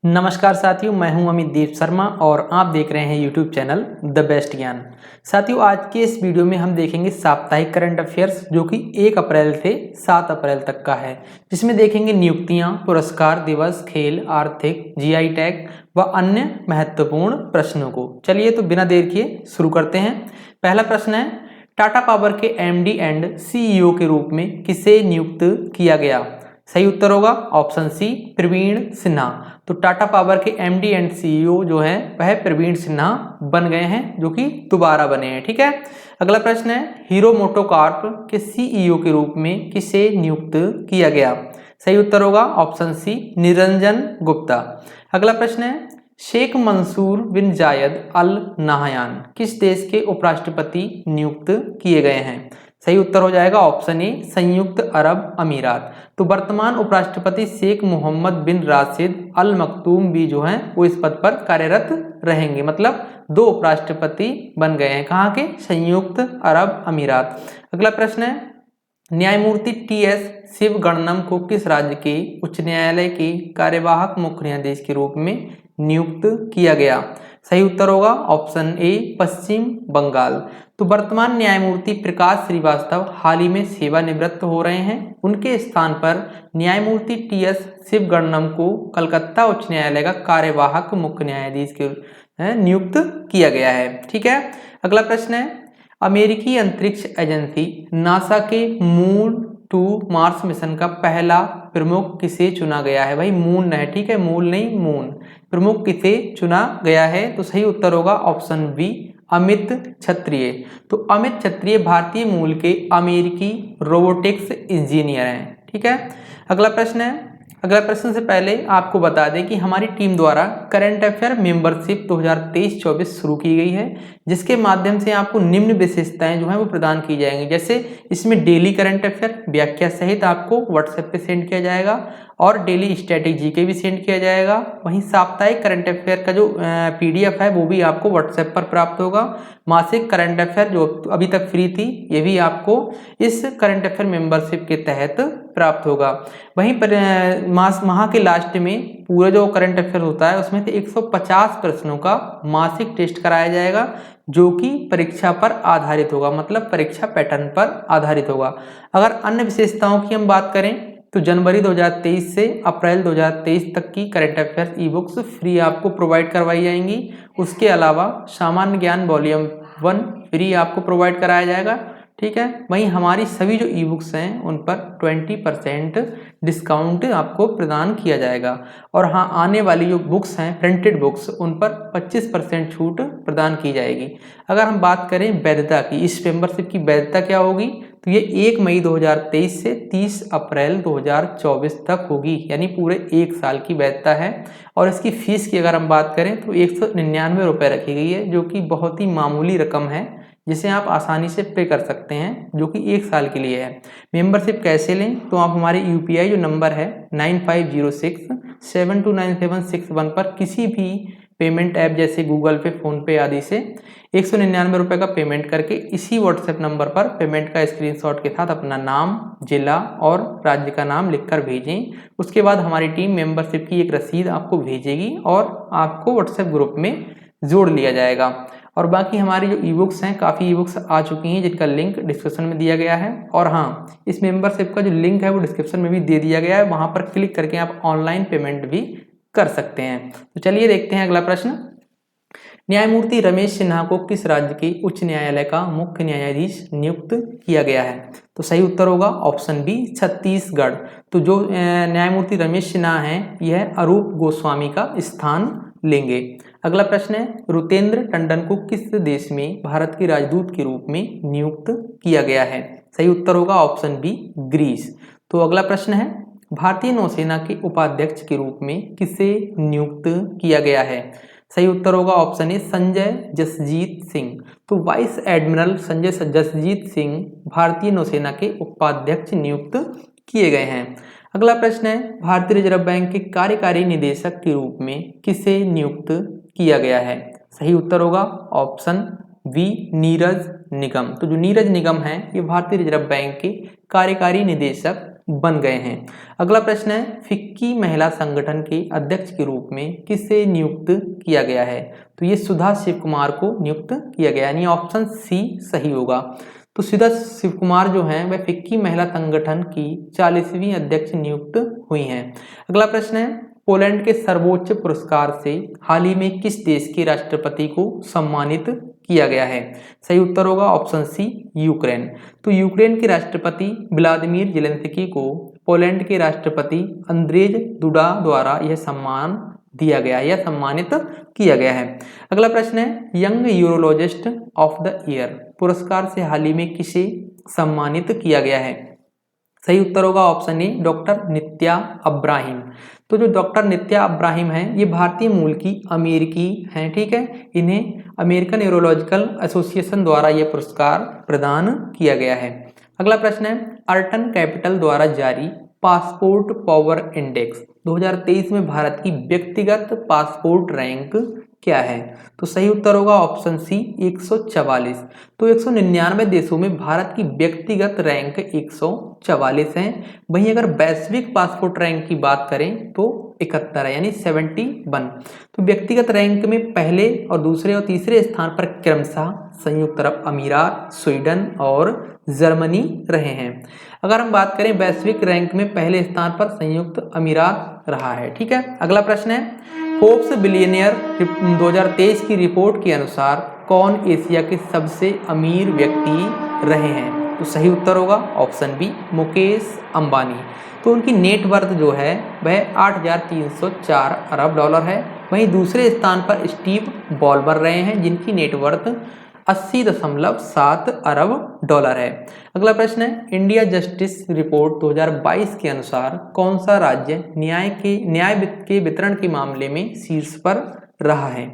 नमस्कार साथियों, मैं हूं अमित देव शर्मा और आप देख रहे हैं यूट्यूब चैनल द बेस्ट ज्ञान। साथियों, आज के इस वीडियो में हम देखेंगे साप्ताहिक करंट अफेयर्स जो कि 1 अप्रैल से 7 अप्रैल तक का है, जिसमें देखेंगे नियुक्तियां, पुरस्कार दिवस, खेल, आर्थिक, जीआई टैग व अन्य महत्वपूर्ण प्रश्नों को। चलिए तो बिना देर किए शुरू करते हैं। पहला प्रश्न है, टाटा पावर के एमडी एंड सीईओ के रूप में किसे नियुक्त किया गया? सही उत्तर होगा ऑप्शन सी, प्रवीण सिन्हा। तो टाटा पावर के एमडी एंड सीईओ जो है वह प्रवीण सिन्हा बन गए हैं, जो कि दोबारा बने हैं। ठीक है। अगला प्रश्न है, हीरो मोटोकॉर्प के सीईओ के रूप में किसे नियुक्त किया गया? सही उत्तर होगा ऑप्शन सी, निरंजन गुप्ता। अगला प्रश्न है, शेख मंसूर बिन जायद अल नाहयान किस देश के उपराष्ट्रपति नियुक्त किए गए हैं? सही उत्तर हो जाएगा ऑप्शन ए, संयुक्त अरब अमीरात। तो वर्तमान उपराष्ट्रपति शेख मोहम्मद बिन राशिद अल मखदूम भी जो हैं वो इस पद पर कार्यरत रहेंगे। मतलब 2 उपराष्ट्रपति बन गए हैं, कहाँ के? संयुक्त अरब अमीरात। अगला प्रश्न है, न्यायमूर्ति टीएस शिवगणनम को किस राज्य के उच्च न्यायालय के कार्यवाहक मुख्य न्यायाधीश के रूप में नियुक्त किया गया? सही उत्तर होगा ऑप्शन ए, पश्चिम बंगाल। तो वर्तमान न्यायमूर्ति प्रकाश श्रीवास्तव हाल ही में सेवानिवृत्त हो रहे हैं। उनके स्थान पर न्यायमूर्ति टीएस शिवगणनम को कलकत्ता उच्च न्यायालय का कार्यवाहक मुख्य न्यायाधीश के नियुक्त किया गया है। ठीक है। अगला प्रश्न है, अमेरिकी अंतरिक्ष एजेंसी नासा के मून टू मार्स मिशन का पहला प्रमुख किसे चुना गया है? भाई मून है, ठीक है, मूल नहीं, मून। प्रमुख किसे चुना गया है? तो सही उत्तर होगा ऑप्शन बी, अमित क्षत्रिय। तो अमित क्षत्रिय भारतीय मूल के अमेरिकी रोबोटिक्स इंजीनियर हैं। ठीक है। अगला प्रश्न है, अगला प्रश्न से पहले आपको बता दें कि हमारी टीम द्वारा करंट अफेयर मेंबरशिप 2023-24 शुरू की गई है, जिसके माध्यम से आपको निम्न विशेषताएं जो हैं वो प्रदान की जाएंगी। जैसे इसमें डेली करंट अफेयर व्याख्या सहित आपको व्हाट्सएप पे सेंड किया जाएगा और डेली स्टैटिक जीके भी सेंड किया जाएगा। वहीं साप्ताहिक करंट अफेयर का जो पीडीएफ है वो भी आपको व्हाट्सएप पर प्राप्त होगा। मासिक करंट अफेयर जो अभी तक फ्री थी, ये भी आपको इस करंट अफेयर मेंबरशिप के तहत प्राप्त होगा। वहीं पर माह के लास्ट में पूरा जो करंट अफेयर होता है उसमें से 150 प्रश्नों का मासिक टेस्ट कराया जाएगा, जो कि परीक्षा पर आधारित होगा, मतलब परीक्षा पैटर्न पर आधारित होगा। अगर अन्य विशेषताओं की हम बात करें तो जनवरी 2023 से अप्रैल 2023 तक की current affairs e books free आपको प्रोवाइड करवाई जाएंगी। उसके अलावा सामान्य ज्ञान वॉल्यूम 1 फ्री आपको प्रोवाइड कराया जाएगा। ठीक है। वहीं हमारी सभी जो ई बुक्स हैं उन पर 20% डिस्काउंट आपको प्रदान किया जाएगा। और हाँ, आने वाली जो बुक्स हैं प्रिंटेड बुक्स, उन पर 25% छूट प्रदान की जाएगी। अगर हम बात करें वैधता की, इस मेंबरशिप की वैधता क्या होगी, तो ये 1 मई 2023 से 30 अप्रैल 2024 तक होगी, यानी पूरे 1 साल की वैधता है। और इसकी फीस की अगर हम बात करें तो 199 रुपये रखी गई है, जो कि बहुत ही मामूली रकम है, जिसे आप आसानी से पे कर सकते हैं, जो कि 1 साल के लिए है। मेंबरशिप कैसे लें, तो आप हमारे यूपीआई जो नंबर है 9506729761 पर किसी भी पेमेंट ऐप जैसे गूगल पे, फोन पे आदि से 199 रुपये का पेमेंट करके इसी व्हाट्सएप नंबर पर पेमेंट का स्क्रीनशॉट के साथ अपना नाम, जिला और राज्य का नाम लिखकर भेजें। उसके बाद हमारी टीम मेंबरशिप की एक रसीद आपको भेजेगी और आपको व्हाट्सएप ग्रुप में जोड़ लिया जाएगा। और बाकी हमारी जो ई बुक्स हैं, काफ़ी ई बुक्स आ चुकी हैं, जिनका लिंक डिस्क्रिप्शन में दिया गया है। और हाँ, इस मेंबरशिप का जो लिंक है वो डिस्क्रिप्शन में भी दे दिया गया है, वहाँ पर क्लिक करके आप ऑनलाइन पेमेंट भी कर सकते हैं। तो चलिए देखते हैं अगला प्रश्न। न्यायमूर्ति रमेश सिन्हा को किस राज्य के उच्च न्यायालय का मुख्य न्यायाधीश नियुक्त किया गया है? तो सही उत्तर होगा ऑप्शन बी, छत्तीसगढ़। तो जो न्यायमूर्ति रमेश सिन्हा हैं यह अरूप गोस्वामी का स्थान लेंगे। अगला प्रश्न है, रुतेंद्र टंडन को किस देश में भारत के राजदूत के रूप में नियुक्त किया गया है? सही उत्तर होगा ऑप्शन बी, ग्रीस। तो अगला प्रश्न है, भारतीय नौसेना के उपाध्यक्ष के रूप में किसे नियुक्त किया गया है? सही उत्तर होगा ऑप्शन ए, संजय जसजीत सिंह। तो वाइस एडमिरल संजय जसजीत सिंह भारतीय नौसेना के उपाध्यक्ष नियुक्त किए गए हैं। अगला प्रश्न है, भारतीय रिजर्व बैंक के कार्यकारी निदेशक के रूप में किसे नियुक्त किया गया है? सही उत्तर होगा ऑप्शन बी, नीरज निगम। तो जो नीरज निगम है ये भारतीय रिजर्व बैंक के कार्यकारी निदेशक बन गए हैं। अगला प्रश्न है, फिक्की महिला संगठन के अध्यक्ष के रूप में किसे नियुक्त किया गया है? तो ये सुधा शिव कुमार को नियुक्त किया गया, यानी ऑप्शन सी सही होगा। तो सुधा शिव कुमार जो हैं वह फिक्की महिला संगठन की 40वीं अध्यक्ष नियुक्त हुई हैं। अगला प्रश्न है, पोलैंड के सर्वोच्च पुरस्कार से हाल ही में किस देश के राष्ट्रपति को सम्मानित किया गया है? सही उत्तर होगा ऑप्शन सी यूक्रेन। तो यूक्रेन के राष्ट्रपति व्लादिमीर ज़ेलेंस्की को पोलैंड के राष्ट्रपति अंद्रेज दुडा द्वारा यह सम्मान दिया गया है या सम्मानित किया गया है। अगला प्रश्न है, young urologist of the year पुरस्कार से हाल ही में किसे सम्मानित किया गया है? सही उत्तर होगा ऑप्शन ए डॉक्टर नित्या अब्राहिम। तो जो डॉक्टर नित्या अब्राहिम हैं ये भारतीय मूल की अमेरिकी हैं, ठीक है। इन्हें अमेरिकन यूरोलॉजिकल एसोसिएशन द्वारा यह पुरस्कार प्रदान किया गया है। अगला प्रश्न है, अर्टन कैपिटल द्वारा जारी पासपोर्ट पावर इंडेक्स 2023 में भारत की व्यक्तिगत पासपोर्ट रैंक क्या है? तो सही उत्तर होगा ऑप्शन सी 144। तो 199 देशों में भारत की व्यक्तिगत रैंक 144 है। वहीं अगर वैश्विक पासपोर्ट रैंक की बात करें तो 71 है, यानी 71। तो व्यक्तिगत रैंक में पहले और दूसरे और तीसरे स्थान पर क्रमशः संयुक्त अरब अमीरात, स्वीडन और जर्मनी रहे हैं। अगर हम बात करें वैश्विक रैंक में पहले स्थान पर संयुक्त अमीरात रहा है, ठीक है। अगला प्रश्न है, फोर्ब्स बिलियनियर 2023 की रिपोर्ट के अनुसार कौन एशिया के सबसे अमीर व्यक्ति रहे हैं? तो सही उत्तर होगा ऑप्शन बी मुकेश अंबानी। तो उनकी नेट वर्थ जो है वह 8,304 अरब डॉलर है। वहीं दूसरे स्थान पर स्टीव बॉल्बर रहे हैं जिनकी नेट वर्थ 80.7 अरब डॉलर है। अगला प्रश्न है, इंडिया जस्टिस रिपोर्ट 2022 के अनुसार कौन सा राज्य न्याय के वितरण के मामले में शीर्ष पर रहा है?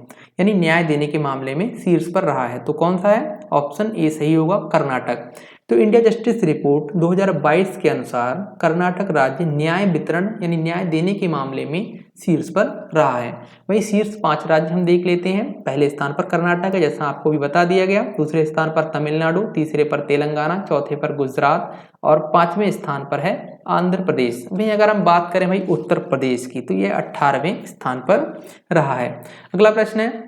यानी न्याय देने के मामले में शीर्ष पर रहा है, तो कौन सा है? ऑप्शन ए सही होगा कर्नाटक। तो इंडिया जस्टिस रिपोर्ट 2022 के अनुसार कर्नाटक राज्य न्याय वितरण यानी न्याय देने के मामले में शीर्ष पर रहा है। वहीं शीर्ष 5 राज्य हम देख लेते हैं। पहले स्थान पर कर्नाटक है, जैसा आपको भी बता दिया गया। दूसरे स्थान पर तमिलनाडु, तीसरे पर तेलंगाना, चौथे पर गुजरात और 5वें स्थान पर है आंध्र प्रदेश। वहीं अगर हम बात करें भाई उत्तर प्रदेश की, तो ये 18वें स्थान पर रहा है। अगला प्रश्न है,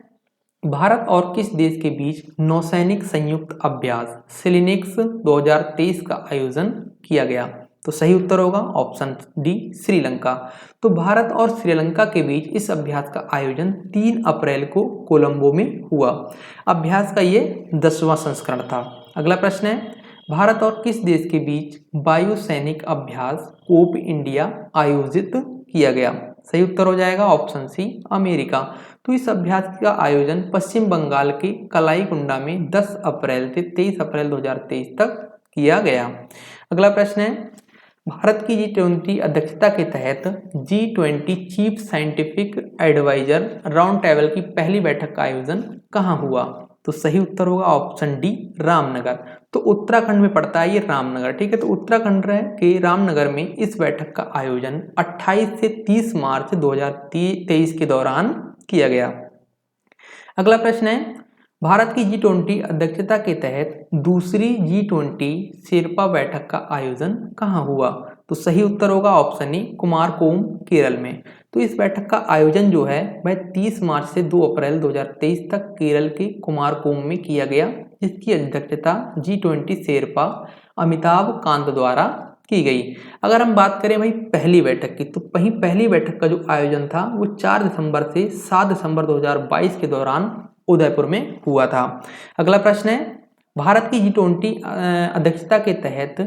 भारत और किस देश के बीच नौसैनिक संयुक्त अभ्यास सिलिनेक्स 2023 का आयोजन किया गया? तो सही उत्तर होगा ऑप्शन डी श्रीलंका। तो भारत और श्रीलंका के बीच इस अभ्यास का आयोजन 3 अप्रैल को कोलंबो में हुआ। अभ्यास का ये 10वां संस्करण था। अगला प्रश्न है, भारत और किस देश के बीच वायु सैनिक अभ्यास कोप इंडिया आयोजित किया गया? सही उत्तर हो जाएगा ऑप्शन सी अमेरिका। तो इस अभ्यास का आयोजन पश्चिम बंगाल के कलाईकुंडा में 10 अप्रैल से 23 अप्रैल 2023 तक किया गया। अगला प्रश्न है, भारत की G20 अध्यक्षता के तहत G20 chief scientific adviser round table की पहली बैठक का आयोजन कहाँ हुआ? तो सही उत्तर होगा ऑप्शन डी रामनगर। तो उत्तराखंड में पड़ता है ये रामनगर, ठीक है। तो उत्तराखंड के रामनगर में इस बैठक का आयोजन 28 से 30 मार्च 2023 के दौरान किया गया। अगला प्रश्न है, भारत की G20 अध्यक्षता के तहत दूसरी G20 शेरपा बैठक का आयोजन कहाँ हुआ? तो सही उत्तर होगा ऑप्शन ए कुमारकोम केरल में। तो इस बैठक का आयोजन जो है वह 30 मार्च से 2 अप्रैल 2023 तक केरल के कुमारकोम में किया गया, जिसकी अध्यक्षता G20 शेरपा अमिताभ कांत द्वारा की गई। अगर हम बात करें भाई पहली बैठक की, तो वहीं पहली बैठक का जो आयोजन था वो 4 दिसंबर से 7 दिसंबर 2022 के दौरान उदयपुर में हुआ था। अगला प्रश्न है, भारत की G20 अध्यक्षता के तहत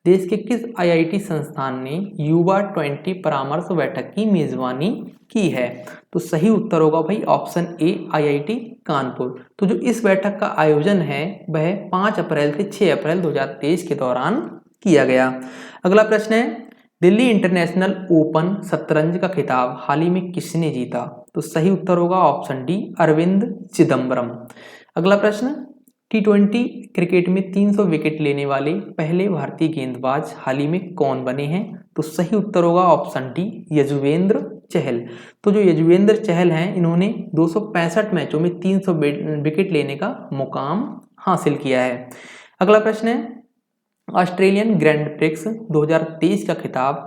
देश के किस IIT संस्थान ने युवा 20 परामर्श बैठक की मेजबानी की है? तो सही उत्तर होगा भाई ऑप्शन ए IIT कानपुर। तो जो इस बैठक का आयोजन है वह 5 अप्रैल से 6 अप्रैल 2023 के दौरान किया गया। अगला प्रश्न है, दिल्ली इंटरनेशनल ओपन शतरंज का खिताब हाल ही में किसने जीता? तो सही उत्तर होगा ऑप्शन डी अरविंद चिदम्बरम। अगला प्रश्न, T20 क्रिकेट में 300 विकेट लेने वाले पहले भारतीय गेंदबाज हाल ही में कौन बने हैं? तो सही उत्तर होगा ऑप्शन डी यजुवेंद्र चहल। तो जो यजुवेंद्र चहल हैं इन्होंने 265 मैचों में 300 विकेट लेने का मुकाम हासिल किया है। अगला प्रश्न है, ऑस्ट्रेलियन ग्रैंड प्रिक्स 2023 का खिताब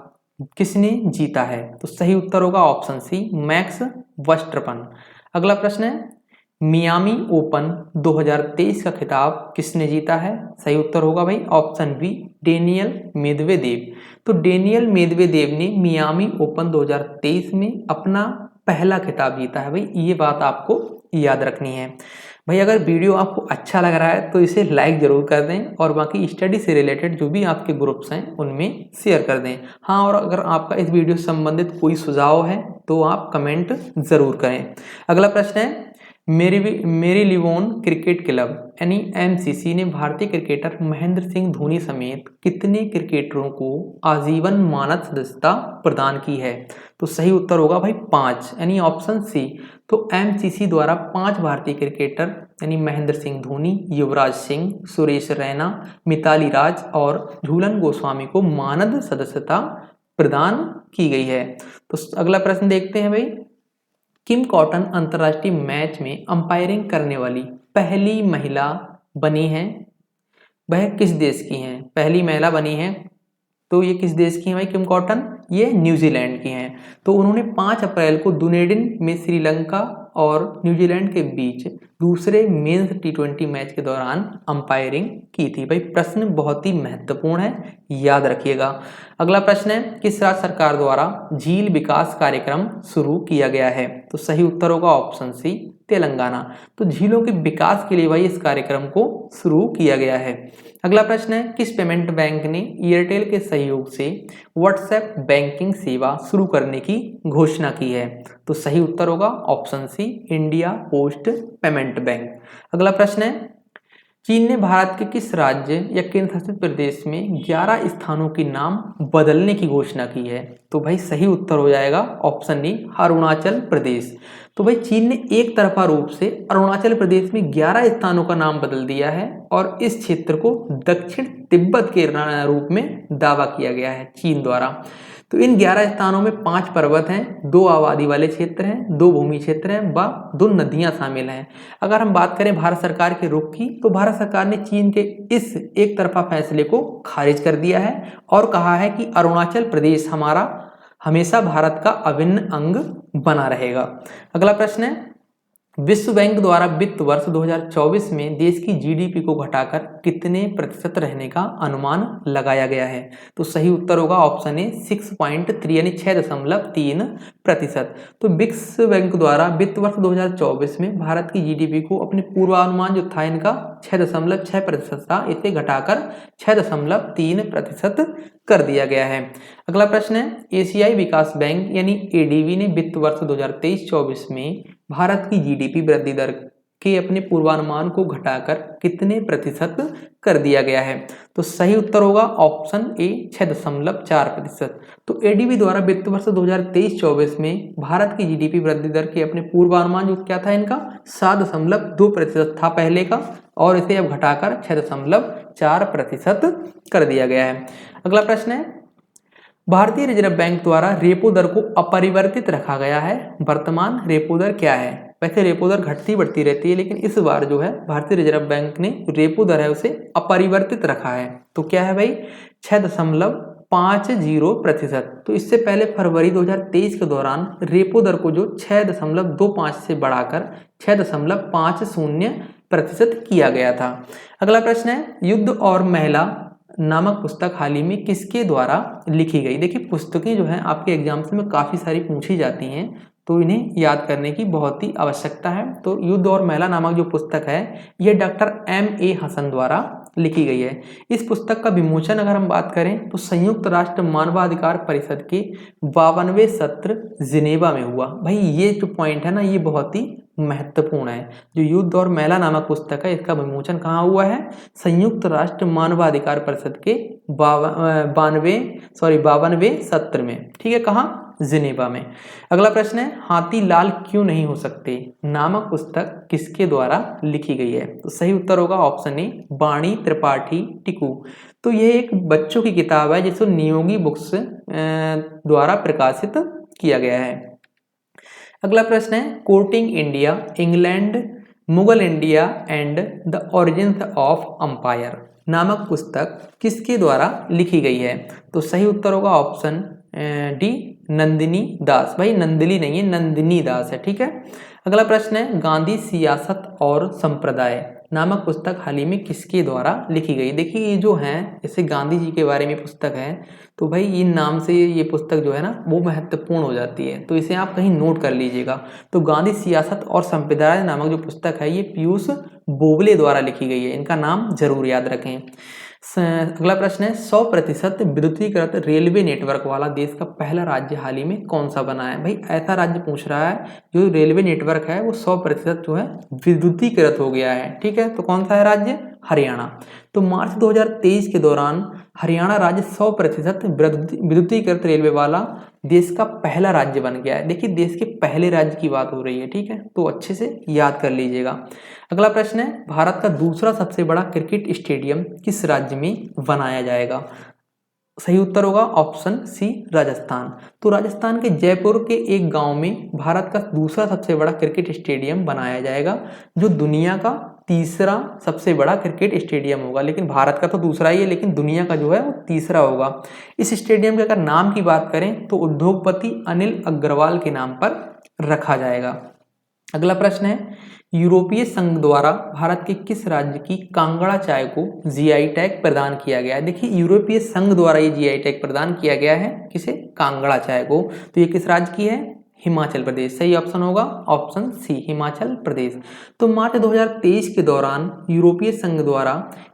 किसने जीता है? तो सही उत्तर होगा ऑप्शन सी, मैक्स वर्स्टरपन। अगला प्रश्न है, मियामी ओपन 2023 का खिताब किसने जीता है? सही उत्तर होगा भाई ऑप्शन बी, डेनियल मेदवेदेव। तो डेनियल मेदवेदेव ने मियामी ओपन 2023 में अपना पहला खिताब जीता है भाई, ये बात आपको याद रखनी है। भाई अगर वीडियो आपको अच्छा लग रहा है तो इसे लाइक जरूर कर दें और बाकी स्टडी से रिलेटेड जो भी आपके ग्रुप्स हैं उनमें शेयर कर दें। हाँ, और अगर आपका इस वीडियो से संबंधित कोई सुझाव है तो आप कमेंट जरूर करें। अगला प्रश्न है, मेरीलिबोन क्रिकेट क्लब यानी एमसीसी ने भारतीय क्रिकेटर महेंद्र सिंह धोनी समेत कितने क्रिकेटरों को आजीवन मानद सदस्यता प्रदान की है? तो सही उत्तर होगा भाई 5 यानी ऑप्शन सी। तो एमसीसी द्वारा 5 भारतीय क्रिकेटर यानी महेंद्र सिंह धोनी, युवराज सिंह, सुरेश रैना, मिताली राज और झूलन गोस्वामी को मानद सदस्यता प्रदान की गई है। तो अगला प्रश्न देखते हैं भाई, किम कॉटन अंतर्राष्ट्रीय मैच में अंपायरिंग करने वाली पहली महिला बनी है, वह किस देश की हैं? पहली महिला बनी है तो ये किस देश की हैं भाई किम कॉटन? ये न्यूजीलैंड की हैं। तो उन्होंने 5 अप्रैल को दुनेडिन में श्रीलंका और न्यूजीलैंड के बीच दूसरे मेंस T20 मैच के दौरान अंपायरिंग की थी। भाई प्रश्न बहुत ही महत्वपूर्ण है, याद रखिएगा। अगला प्रश्न है, किस राज्य सरकार द्वारा झील विकास कार्यक्रम शुरू किया गया है? तो सही उत्तर होगा ऑप्शन सी, तेलंगाना। तो झीलों के विकास के लिए भाई इस कार्यक्रम को शुरू किया गया है। अगला प्रश्न है, किस पेमेंट बैंक ने एयरटेल के सहयोग से व्हाट्सएप बैंकिंग सेवा शुरू करने की घोषणा की है? तो सही उत्तर होगा option C, India post payment bank. अगला प्रश्न है, चीन ने भारत के किस राज्य या केंद्र शासित प्रदेश में 11 स्थानों के नाम बदलने की घोषणा की है? तो भाई सही उत्तर हो जाएगा ऑप्शन डी, अरुणाचल प्रदेश। तो भाई चीन ने एक तरफा रूप से अरुणाचल प्रदेश में 11 स्थानों का नाम बदल दिया है और इस क्षेत्र को दक्षिण तिब्बत के रूप में दावा किया गया है चीन द्वारा। तो इन 11 स्थानों में 5 पर्वत हैं, 2 आबादी वाले क्षेत्र हैं, 2 भूमि क्षेत्र हैं व 2 नदियां शामिल हैं। अगर हम बात करें भारत सरकार के रुख की, तो भारत सरकार ने चीन के इस एक तरफा फैसले को खारिज कर दिया है और कहा है कि अरुणाचल प्रदेश हमारा हमेशा भारत का अभिन्न अंग बना रहेगा। अगला प्रश्न है, विश्व बैंक द्वारा वित्त वर्ष 2024 में देश की जीडीपी को घटाकर कितने प्रतिशत रहने का अनुमान लगाया गया है? तो सही उत्तर होगा ऑप्शन ए, 6.3 यानी 6.3%। तो विश्व बैंक द्वारा वित्त वर्ष 2024 में भारत की जीडीपी को अपने पूर्वानुमान जो था इनका 6.6% था, इसे घटाकर 6.3% कर दिया गया है। अगला प्रश्न है, एशियाई विकास बैंक यानी एडीबी ने वित्त वर्ष 2023-24 में भारत की जीडीपी वृद्धि दर के अपने पूर्वानुमान को घटाकर कितने प्रतिशत कर दिया गया है? तो सही उत्तर होगा ऑप्शन ए, 6.4%। तो एडीबी द्वारा वित्त वर्ष 2023-24 में भारत की जीडीपी वृद्धि दर के अपने पूर्वानुमान जो क्या था इनका 7.2% था पहले का, और इसे अब घटाकर 6.4% कर दिया गया है। अगला प्रश्न है, भारतीय रिजर्व बैंक द्वारा रेपो दर को अपरिवर्तित रखा गया है, वर्तमान रेपो दर क्या है? वैसे रेपो दर घटती बढ़ती रहती है, लेकिन इस बार जो है भारतीय रिजर्व बैंक ने रेपो दर है उसे अपरिवर्तित रखा है। तो क्या है भाई 6.50%। तो इससे पहले फरवरी 2023 के दौरान रेपो दर को जो 6.25 से बढ़ाकर 6.50% किया गया था। अगला प्रश्न है, युद्ध और महिला नामक पुस्तक हाल ही में किसके द्वारा लिखी गई? देखिए पुस्तकें जो हैं आपके एग्जाम्स में काफ़ी सारी पूछी जाती हैं, तो इन्हें याद करने की बहुत ही आवश्यकता है। तो युद्ध और महिला नामक जो पुस्तक है यह डॉक्टर M.A. हसन द्वारा लिखी गई है। इस पुस्तक का विमोचन अगर हम बात करें तो संयुक्त राष्ट्र मानवाधिकार परिषद के 52वें सत्र जिनेवा में हुआ। भाई ये जो पॉइंट है ना ये बहुत ही महत्वपूर्ण है। जो युद्ध और महिला नामक पुस्तक है इसका विमोचन कहाँ हुआ है? संयुक्त राष्ट्र मानवाधिकार परिषद के 52वें सत्र में, ठीक है, कहाँ? जिनेवा में। अगला प्रश्न है, हाथी लाल क्यों नहीं हो सकते नामक पुस्तक किसके द्वारा लिखी गई है? तो सही उत्तर होगा ऑप्शन ए, वाणी त्रिपाठी टिकू। तो यह एक बच्चों की किताब है जिसको नियोगी बुक्स द्वारा प्रकाशित किया गया है। अगला प्रश्न है, courting India England Mughal India and the origins of empire नामक पुस्तक किसके द्वारा लिखी गई है? तो सही उत्तर होगा ऑप्शन डी, नंदिनी दास। भाई नंदिनी नहीं है, नंदिनी दास है, ठीक है। अगला प्रश्न है, गांधी सियासत और संप्रदाय नामक पुस्तक हाल ही में किसके द्वारा लिखी गई? देखिए ये जो है, जैसे गांधी जी के बारे में पुस्तक है, तो भाई इन नाम से ये पुस्तक जो है ना वो महत्वपूर्ण हो जाती है, तो इसे आप कहीं नोट कर लीजिएगा। तो गांधी सियासत और संप्रदाय नामक जो पुस्तक है ये पीयूष बोबले द्वारा लिखी गई है, इनका नाम जरूर याद रखें। अगला प्रश्न है, 100% विद्युतीकृत रेलवे नेटवर्क वाला देश का पहला राज्य हाल ही में कौन सा बना है? भाई ऐसा राज्य पूछ रहा है जो रेलवे नेटवर्क है वो 100% जो है विद्युतीकृत हो गया है, ठीक है। तो कौन सा है राज्य? हरियाणा। तो मार्च 2023 के दौरान हरियाणा राज्य 100% विद्युतीकृत रेलवे वाला देश का पहला राज्य बन गया है। देखिए देश के पहले राज्य की बात हो रही है, ठीक है, तो अच्छे से याद कर लीजिएगा। अगला प्रश्न है, भारत का दूसरा सबसे बड़ा क्रिकेट स्टेडियम किस राज्य में बनाया जाएगा? सही उत्तर होगा ऑप्शन सी, राजस्थान। तो राजस्थान के जयपुर के एक गांव में भारत का दूसरा सबसे बड़ा क्रिकेट स्टेडियम बनाया जाएगा, जो दुनिया का तीसरा सबसे बड़ा क्रिकेट स्टेडियम होगा। लेकिन भारत का तो दूसरा ही है, लेकिन दुनिया का जो है वो तीसरा होगा। इस स्टेडियम के अगर नाम की बात करें तो उद्योगपति अनिल अग्रवाल के नाम पर रखा जाएगा। अगला प्रश्न है, यूरोपीय संघ द्वारा भारत के किस राज्य की कांगड़ा चाय को जीआई टैग प्रदान किया गया है? देखिए यूरोपीय संघ द्वारा ये जीआई टैग प्रदान किया गया है, किसे? कांगड़ा चाय को। तो ये किस राज्य की है? हिमाचल प्रदेश। सही ऑप्शन होगा ऑप्शन सी, हिमाचल प्रदेश। तो मार्च 2023 के दौरान यूरोपीय संघ द्वारा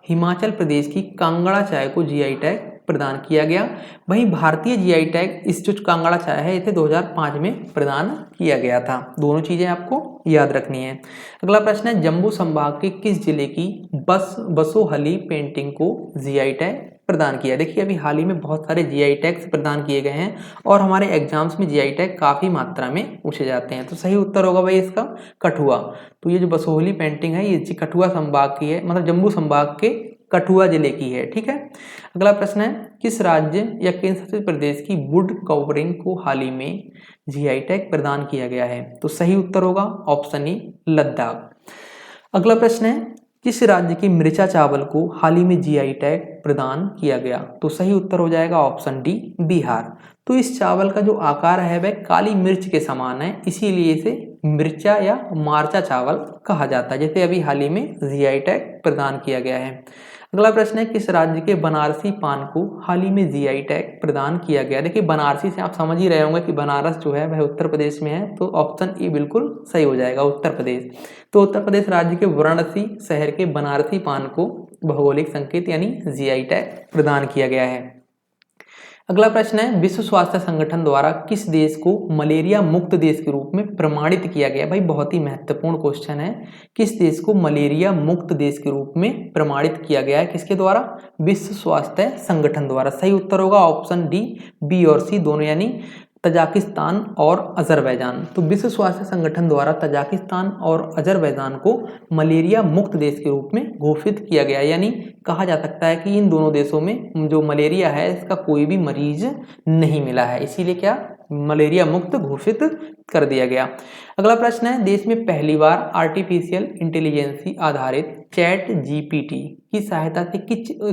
हिमाचल प्रदेश की कांगड़ा चाय को जीआई टैग प्रदान किया गया। वहीं भारतीय जीआई टैग इस जो कांगड़ा चाय है इसे 2005 में प्रदान किया गया था। दोनों चीजें आपको याद रखनी है। अगला प्रश्न है, जम्मू संभाग के किस जिले की बसोहली पेंटिंग को जीआई टैग प्रदान किया? देखिए अभी हाल ही में बहुत सारे जीआई टैग्स प्रदान किए गए हैं और हमारे एग्जाम्स में जीआई टैग काफी मात्रा में पूछे जाते हैं। तो सही उत्तर होगा भाई इसका कठुआ। तो ये जो बसोहली पेंटिंग है ये कठुआ संभाग की है, मतलब जम्मू संभाग के कठुआ जिले की है, ठीक है। अगला प्रश्न है, किस राज्य या केंद्र शासित प्रदेश की वुड कवरिंग को हाल ही में जीआई टैग प्रदान किया गया है? तो सही उत्तर होगा ऑप्शन ई, लद्दाख। अगला प्रश्न है, किस राज्य की मिर्चा चावल को हाल ही में जीआई टैग प्रदान किया गया? तो सही उत्तर हो जाएगा ऑप्शन डी, बिहार। तो इस चावल का जो आकार है वह काली मिर्च के समान है, इसीलिए इसे मिर्चा या मार्चा चावल कहा जाता है, जैसे अभी हाल ही में जीआई टैग प्रदान किया गया है। अगला प्रश्न है, किस राज्य के बनारसी पान को हाल ही में जीआई टैग प्रदान किया गया? देखिए बनारसी से आप समझ ही रहे होंगे कि बनारस जो है वह उत्तर प्रदेश में है, तो ऑप्शन ई बिल्कुल सही हो जाएगा, उत्तर प्रदेश। तो उत्तर प्रदेश राज्य के वाराणसी शहर के बनारसी पान को भौगोलिक संकेत यानी जीआई टैग प्रदान किया गया है। अगला प्रश्न है, विश्व स्वास्थ्य संगठन द्वारा किस देश को मलेरिया मुक्त देश के रूप में प्रमाणित किया गया? भाई बहुत ही महत्वपूर्ण क्वेश्चन है, किस देश को मलेरिया मुक्त देश के रूप में प्रमाणित किया गया है? किसके द्वारा? विश्व स्वास्थ्य संगठन द्वारा। सही उत्तर होगा ऑप्शन डी, बी और सी दोनों, यानी तजाकिस्तान और अजरबैजान। तो विश्व स्वास्थ्य संगठन द्वारा तजाकिस्तान और अजरबैजान को मलेरिया मुक्त देश के रूप में घोषित किया गया, यानी कहा जा सकता है कि इन दोनों देशों में जो मलेरिया है इसका कोई भी मरीज नहीं मिला है, इसीलिए क्या मलेरिया मुक्त घोषित कर दिया गया। अगला प्रश्न है, देश में पहली बार आर्टिफिशियल इंटेलिजेंसी आधारित चैट जीपीटी की सहायता से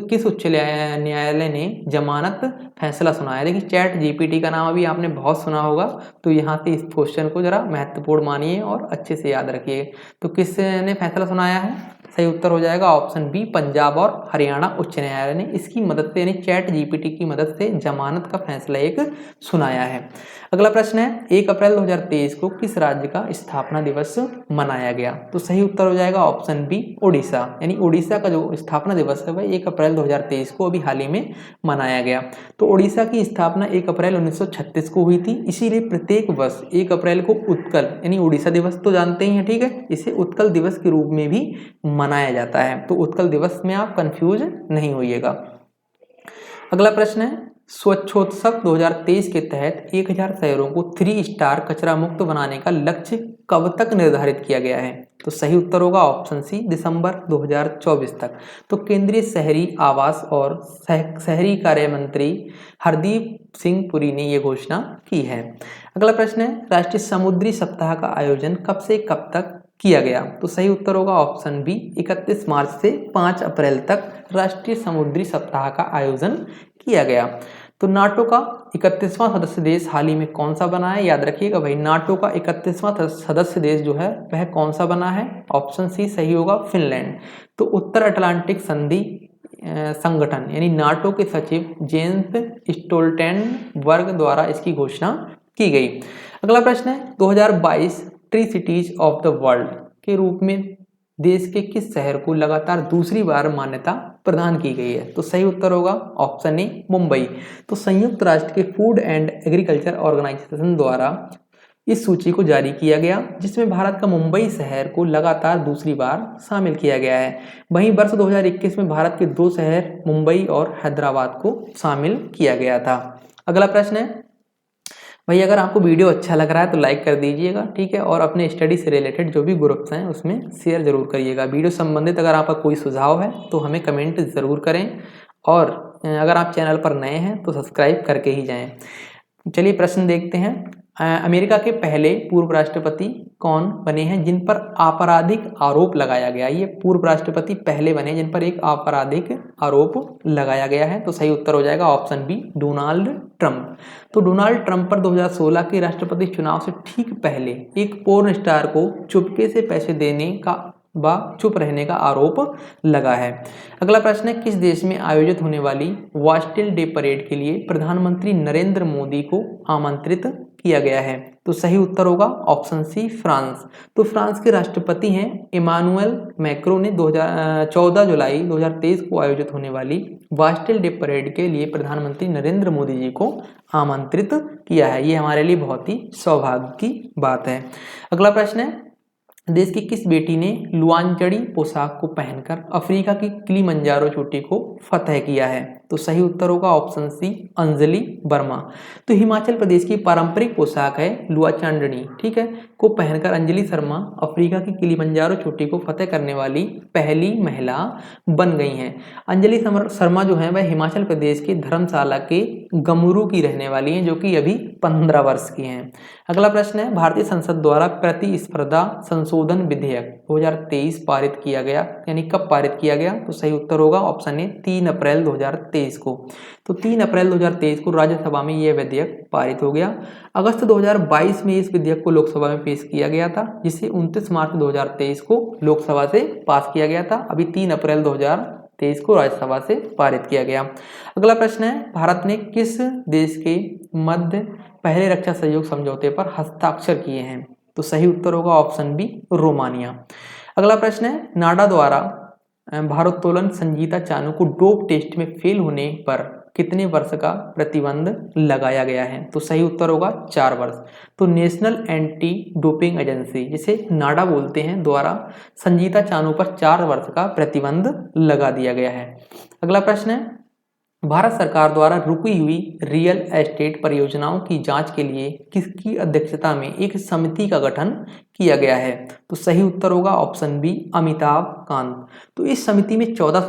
किस उच्च न्यायालय ने जमानत फैसला सुनाया? देखिए चैट जीपीटी का नाम अभी आपने बहुत सुना होगा, तो यहाँ से इस क्वेश्चन को जरा महत्वपूर्ण मानिए और अच्छे से याद रखिए। तो किसने फैसला सुनाया है? सही उत्तर हो जाएगा ऑप्शन बी, पंजाब और हरियाणा उच्च न्यायालय ने इसकी मदद से यानी चैट जीपीटी की मदद से जमानत का फैसला एक सुनाया है। अगला प्रश्न है, 1 अप्रैल 2023 को किस राज्य का स्थापना दिवस मनाया गया? तो सही उत्तर हो जाएगा ऑप्शन बी, ओडिशा। यानी ओडिशा का जो स्थापना दिवस है वह 1 अप्रैल 2023 को अभी हाल ही में मनाया गया। तो ओडिशा की स्थापना 1 अप्रैल 1936 को हुई थी, इसीलिए प्रत्येक वर्ष 1 अप्रैल को उत्कल यानी ओडिशा दिवस तो जानते ही हैं, ठीक है, इसे उत्कल दिवस के रूप में भी मनाया जाता है। तो उत्कल दिवस में आप कंफ्यूज नहीं होइएगा। अगला प्रश्न है, स्वच्छोत्सव 2023 के तहत 1000 शहरों को 3 स्टार कचरा मुक्त बनाने का लक्ष्य कब तक निर्धारित किया गया है? तो सही उत्तर होगा ऑप्शन सी, दिसंबर 2024 तक। तो केंद्रीय शहरी आवास और शहरी कार्य मंत्री हरदीप सिंह पुरी ने यह घोषणा की है। अगला प्रश्न है, राष्ट्रीय समुद्री सप्ताह का आयोजन कब से कब तक किया गया? तो सही उत्तर होगा ऑप्शन बी, 31 मार्च से 5 अप्रैल तक राष्ट्रीय समुद्री सप्ताह का आयोजन किया गया। तो नाटो का 31वां सदस्य देश हाल ही में कौन सा बना है? याद रखिएगा भाई, नाटो का 31वां सदस्य देश जो है वह कौन सा बना है? ऑप्शन सी सही होगा, फिनलैंड। तो उत्तर अटलांटिक संधि संगठन यानी नाटो के सचिव जेन्स स्टोल्टेनबर्ग द्वारा इसकी घोषणा की गई। अगला प्रश्न है 2022 tree cities of the world के रूप में देश के किस शहर को लगातार दूसरी बार मान्यता प्रदान की गई है? तो सही उत्तर होगा ऑप्शन ए, मुंबई। तो संयुक्त राष्ट्र के फूड एंड एग्रीकल्चर ऑर्गेनाइजेशन द्वारा इस सूची को जारी किया गया, जिसमें भारत का मुंबई शहर को लगातार दूसरी बार शामिल किया गया है। वहीं वर्ष 2021 में भारत के 2 शहर मुंबई और हैदराबाद को शामिल किया गया था। अगला प्रश्न है भाई, अगर आपको वीडियो अच्छा लग रहा है तो लाइक कर दीजिएगा, ठीक है, और अपने स्टडी से रिलेटेड जो भी ग्रुप्स हैं उसमें शेयर जरूर करिएगा। वीडियो संबंधित अगर आपका कोई सुझाव है तो हमें कमेंट ज़रूर करें, और अगर आप चैनल पर नए हैं तो सब्सक्राइब करके ही जाएं। चलिए प्रश्न देखते हैं। अमेरिका के पहले पूर्व राष्ट्रपति कौन बने हैं जिन पर आपराधिक आरोप लगाया गया? ये पूर्व राष्ट्रपति पहले बने जिन पर एक आपराधिक आरोप लगाया गया है। तो सही उत्तर हो जाएगा ऑप्शन बी, डोनाल्ड ट्रंप। तो डोनाल्ड ट्रंप पर 2016 के राष्ट्रपति चुनाव से ठीक पहले एक पोर्न स्टार को चुपके से पैसे देने का व चुप रहने का आरोप लगा है। अगला प्रश्न है, किस देश में आयोजित होने वाली बास्टिल डे परेड के लिए प्रधानमंत्री नरेंद्र मोदी को आमंत्रित किया गया है? तो सही उत्तर होगा ऑप्शन सी, फ्रांस। तो फ्रांस के राष्ट्रपति हैं इमानुएल मैक्रों ने 14 जुलाई 2023 को आयोजित होने वाली बास्टिल डे परेड के लिए प्रधानमंत्री नरेंद्र मोदी जी को आमंत्रित किया है। ये हमारे लिए बहुत ही सौभाग्य की बात है। अगला प्रश्न है, देश की किस बेटी ने लुआंचड़ी पोशाक को पहनकर अफ्रीका की किलिमंजारो चोटी को फतह किया है? तो सही उत्तर होगा ऑप्शन सी, अंजलि वर्मा। तो हिमाचल प्रदेश की पारंपरिक पोशाक है लुआचांडनी, ठीक है, को पहनकर अंजलि शर्मा अफ्रीका की किलिमंजारो चोटी को फतह करने वाली पहली महिला बन गई हैं। अंजलि शर्मा जो है वह हिमाचल प्रदेश के धर्मशाला के गमरू की रहने वाली हैं, जो कि अभी 15 वर्ष की हैं। अगला प्रश्न है, भारतीय संसद द्वारा प्रतिस्पर्धा संशोधन विधेयक 2023 पारित किया गया, यानी कब पारित किया गया? तो सही उत्तर होगा ऑप्शन ए, 3 अप्रैल 2023 को। तो 3 अप्रैल 2023 को राज्यसभा में यह विधेयक पारित हो गया। अगस्त 2022 में इस विधेयक को लोकसभा में पेश किया गया था, जिसे 29 मार्च 2023 को लोकसभा से पास किया गया था। अभी 3 अप्रैल 2023 को राज्यसभा से पारित किया गया। अगला प्रश्न है, भारत ने किस देश के मध्य पहले रक्षा सहयोग समझौते पर हस्ताक्षर किए हैं? तो सही उत्तर होगा ऑप्शन बी, रोमानिया। अगला प्रश्न है, नाडा द्वारा भारोत्तोलन संजीता चानू को डोप टेस्ट में फेल होने पर कितने वर्ष का प्रतिबंध लगाया गया है? तो सही उत्तर होगा 4 वर्ष। तो नेशनल एंटी डोपिंग एजेंसी, जिसे नाडा बोलते हैं, द्वारा संजीता चानू पर 4 वर्ष का प्रतिबंध लगा दिया गया है। अगला प्रश्न है, भारत सरकार द्वारा रुकी हुई रियल एस्टेट परियोजनाओं की जांच के लिए किसकी अध्यक्षता में एक समिति का गठन किया गया है? तो सही उत्तर होगा ऑप्शन बी, अमिताभ कांत। तो इस समिति में 14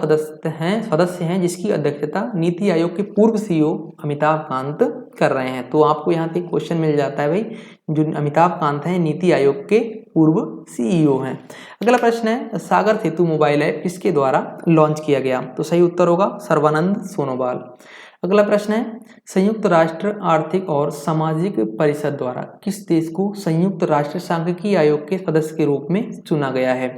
सदस्य हैं जिसकी अध्यक्षता नीति आयोग के पूर्व सीईओ अमिताभ कांत कर रहे हैं। तो आपको यहाँ पे क्वेश्चन मिल जाता है भाई, जो अमिताभ कांत हैं नीति आयोग के पूर्व सीईओ हैं। अगला प्रश्न है, सागर सेतु मोबाइल ऐप किसके द्वारा लॉन्च किया गया? तो सही उत्तर होगा सर्बानंद सोनोवाल। अगला प्रश्न है, संयुक्त राष्ट्र आर्थिक और सामाजिक परिषद द्वारा किस देश को संयुक्त राष्ट्र सांख्यिकी आयोग के सदस्य के रूप में चुना गया है?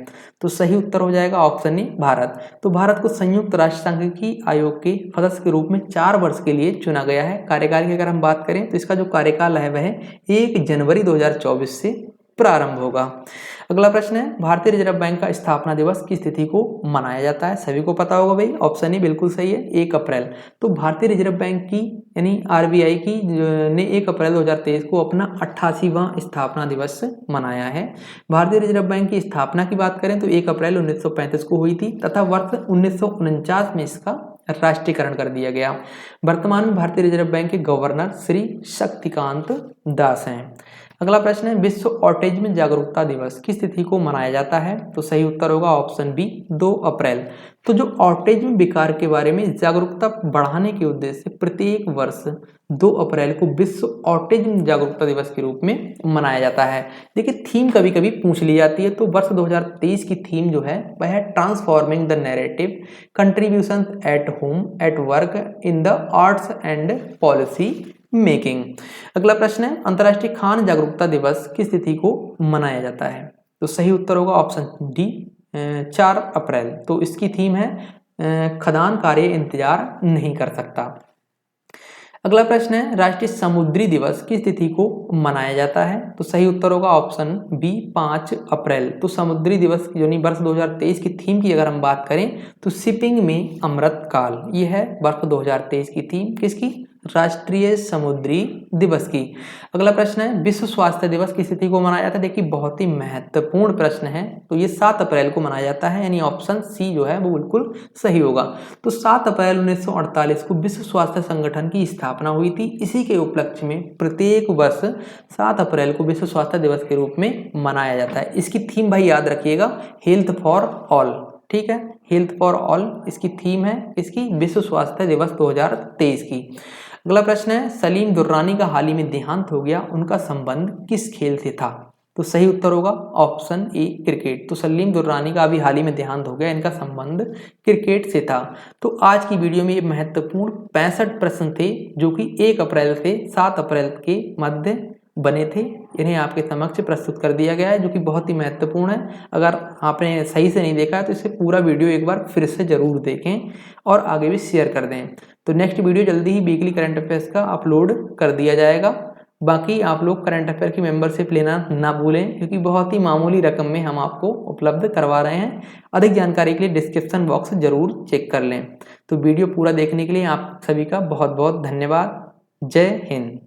तो सही उत्तर हो जाएगा ऑप्शन ए, भारत। तो भारत को संयुक्त राष्ट्र सांख्यिकी आयोग के सदस्य के रूप में 4 वर्ष के लिए चुना गया है। कार्यकाल की अगर हम बात करें तो इसका जो कार्यकाल है वह 1 जनवरी 2024 से प्रारंभ होगा। अगला प्रश्न है, भारतीय रिजर्व बैंक का स्थापना दिवस किस तिथि को मनाया जाता है? सभी को पता होगा भाई, ऑप्शन ए बिल्कुल सही है, 1 अप्रैल। तो भारतीय रिजर्व बैंक की यानी आरबीआई की ने 1 अप्रैल 2023 को अपना 88वां स्थापना दिवस मनाया है। भारतीय रिजर्व बैंक की स्थापना की बात करें तो 1 अप्रैल 1935 को हुई थी तथा वर्ष 1949 में इसका राष्ट्रीयकरण कर दिया गया। वर्तमान में भारतीय रिजर्व बैंक के गवर्नर श्री शक्तिकांत दास हैं। अगला प्रश्न है विश्व ऑटिज्म जागरूकता दिवस किस तिथि को मनाया जाता है? तो सही उत्तर होगा ऑप्शन बी 2 अप्रैल। तो जो ऑटिज्म विकार के बारे में जागरूकता बढ़ाने के उद्देश्य से प्रत्येक वर्ष 2 अप्रैल को विश्व ऑटिज्म जागरूकता दिवस के रूप में मनाया जाता है। देखिए थीम कभी कभी पूछ ली जाती है, तो वर्ष 2023 की थीम जो है वह है transforming the narrative contribution at home at work in the arts and policy making. अगला प्रश्न है अंतर्राष्ट्रीय खान जागरूकता दिवस किस तिथि को मनाया जाता है? तो सही उत्तर होगा ऑप्शन डी 4 अप्रैल। तो इसकी थीम है खदान कार्य इंतजार नहीं कर सकता। अगला प्रश्न है राष्ट्रीय समुद्री दिवस किस तिथि को मनाया जाता है? तो सही उत्तर होगा ऑप्शन बी 5 अप्रैल। तो समुद्री दिवस यानी वर्ष 2023 की थीम की अगर हम बात करें तो शिपिंग में अमृत काल, ये है वर्ष 2023 की थीम किसकी? राष्ट्रीय समुद्री दिवस की। अगला प्रश्न है विश्व स्वास्थ्य दिवस किस तिथि को मनाया जाता है? देखिए बहुत ही महत्वपूर्ण प्रश्न है। तो ये 7 अप्रैल को मनाया जाता है, यानी ऑप्शन सी जो है वो बिल्कुल सही होगा। तो 7 अप्रैल 1948 को विश्व स्वास्थ्य संगठन की स्थापना हुई थी। इसी के उपलक्ष्य में प्रत्येक वर्ष 7 अप्रैल को विश्व स्वास्थ्य दिवस के रूप में मनाया जाता है। इसकी थीम भाई याद रखिएगा, हेल्थ फॉर ऑल, ठीक है, हेल्थ फॉर ऑल इसकी थीम है, इसकी विश्व स्वास्थ्य दिवस 2023 की। अगला प्रश्न है सलीम दुर्रानी का हाल ही में देहांत हो गया, उनका संबंध किस खेल से था? तो सही उत्तर होगा ऑप्शन ए क्रिकेट। तो सलीम दुर्रानी का अभी हाल ही में देहांत हो गया, इनका संबंध क्रिकेट से था। तो आज की वीडियो में ये महत्वपूर्ण 65 प्रश्न थे जो कि 1 अप्रैल से 7 अप्रैल के मध्य बने थे। इन्हें आपके समक्ष प्रस्तुत कर दिया गया है जो कि बहुत ही महत्वपूर्ण है। अगर आपने सही से नहीं देखा है तो इसे पूरा वीडियो एक बार फिर से जरूर देखें और आगे भी शेयर कर दें। तो नेक्स्ट वीडियो जल्दी ही वीकली करंट अफेयर्स का अपलोड कर दिया जाएगा। बाकी आप लोग करंट अफेयर की मेंबरशिप लेना ना भूलें, क्योंकि बहुत ही मामूली रकम में हम आपको उपलब्ध करवा रहे हैं। अधिक जानकारी के लिए डिस्क्रिप्शन बॉक्स जरूर चेक कर लें। तो वीडियो पूरा देखने के लिए आप सभी का बहुत बहुत धन्यवाद। जय हिंद।